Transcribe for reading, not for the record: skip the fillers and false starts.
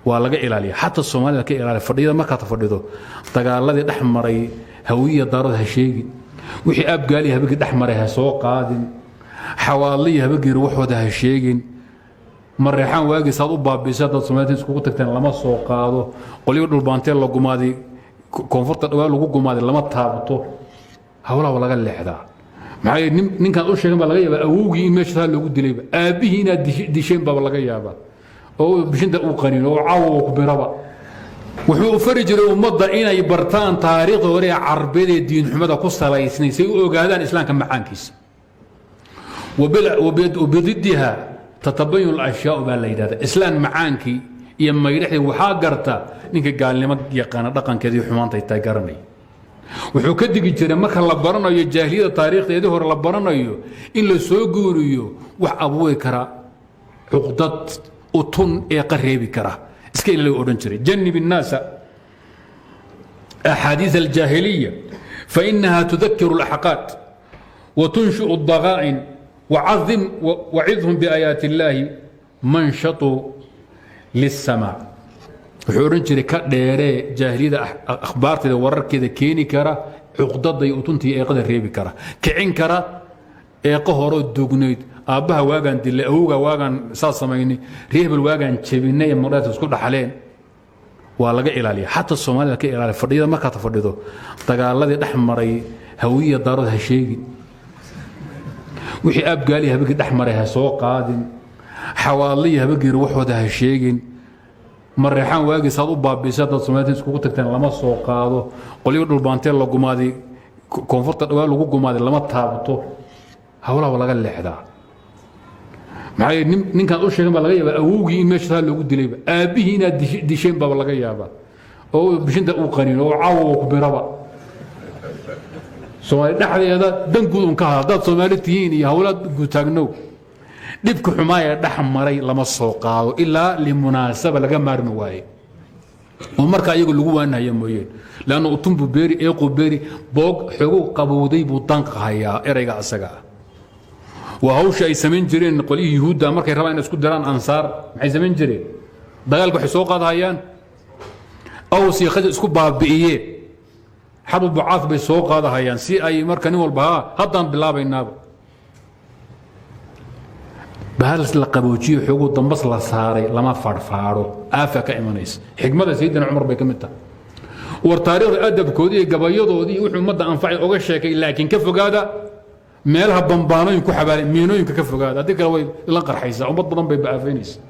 ولا إلالية حتى الصومالي لك إلالية فرديدا ما كتفرديدو دقال الذي دحمري هوية دارها شيء وحي أب قالي هبقي دحمريها سوق قادم حوالي هبقي روح ودها شيء مريحان واقي صادو بابيسات الصوماليين اسكو تagteen lama soo qaado qoliyo dhul baanteen la gumaaday koonfurta dhawaal lagu gumaaday lama taabato hawlaha walaga leexdaa maxay ninkan u sheegay baa laga yaabaa awowgii in meesha lagu dilayba aabihii inaad disheen baa laga yaabaa oo bishinta uu qaniino oo caawo ku biraba wuxuu u fari jiray ummadda inay bartaan taariikhda hore ee carbeed ee diin xumada ku salaysnay si ay u ogaadaan islaamka macaankiisa وبضدها تتبين الاشياء بالليلات اسلام معانكي يما يرحي وحا غرتا نينك قالنimo yaqaan dhaqankeedii xumaantay tay garanay wuxuu ka digi jiray marka la baranayo jaahiliyada taariikhdeedii hore la baranayo in la soo guuriyo wax abuuri kara uqdad utun ee qareebi kara iska ilaa oran jiray jannib الناس احاديث الجاهليه فانها تذكر الاحقاد وتنشئ الضغائن وعظهم بآيات الله منشط للسماع وحورن جري كديره جاهليه اخبارته ورركيده كيني كرا عقدد يوتنتي اي قدر ريبي كرا كعين كرا اي قهورو دوغنيد ابها واغان دله اوغا واغان ساسميني ريب الواغان جبينه مودات اسكو دخلين waa laga ilaaliyaa حتى الصومالي ka ilaaliya fadhiyada marka ta fadhido dagaaladii dhaxmaray hawiya darad ha sheegin wixii ab gaali habaqi dhaxmaray soo qaadin xawaali habaqi ruuxooda ha sheegin marreexan waagi saad u baabiisad dad Soomaaliyeed isku tagteen lama soo qaado qoliyo dhul baanteen la gumaaday koonfurta dhawaal lagu gumaaday lama taabato hawlaha walaga leexdaa maxay ninkan u sheegay baa laga yaabaa awowgii in meesha lagu dilayba aabihii inaad disheen baa laga yaabaa oo bishinta uu qaniino oo caawo ku biraba Soomaali dhaxdeeda dan guud ka hadad Soomaali tihiin iyo hawlad guud taagno dibku xumaaya dhaxmaray lama soo qaado ilaa limunaasaba laga maarmi waaye oo marka ayagu lagu waanayo mooyeen laana u tumbu beeri ee qobeeri boog xogo qabowday buu danqayaa erayga asaga وهوش أي سمين جرين قليه يهودا مركي ربا إن اسكو دران أنصار maxay سمين جرين دغالك waxay soo qaadayaan أو سي خد اسكو بابئيه حبب بعاث bay soo qaadayaan si ay markan walba hadan bilaabaynaaba bahal la qaboojiyo xogo dambas la saaray lama farfaaro aafa ka imanays xigmada sayyidina Umar bay kamid tahay war taariikh adabkoodii gabayadoodii wuxuu umada anfacay oga sheekay laakiin ka fogaada meelaha bambaanooyin ku xabaalay miinooyinka ka fogaada hadii kale way la qarxaysaa ummad badan bay baafaynaysaa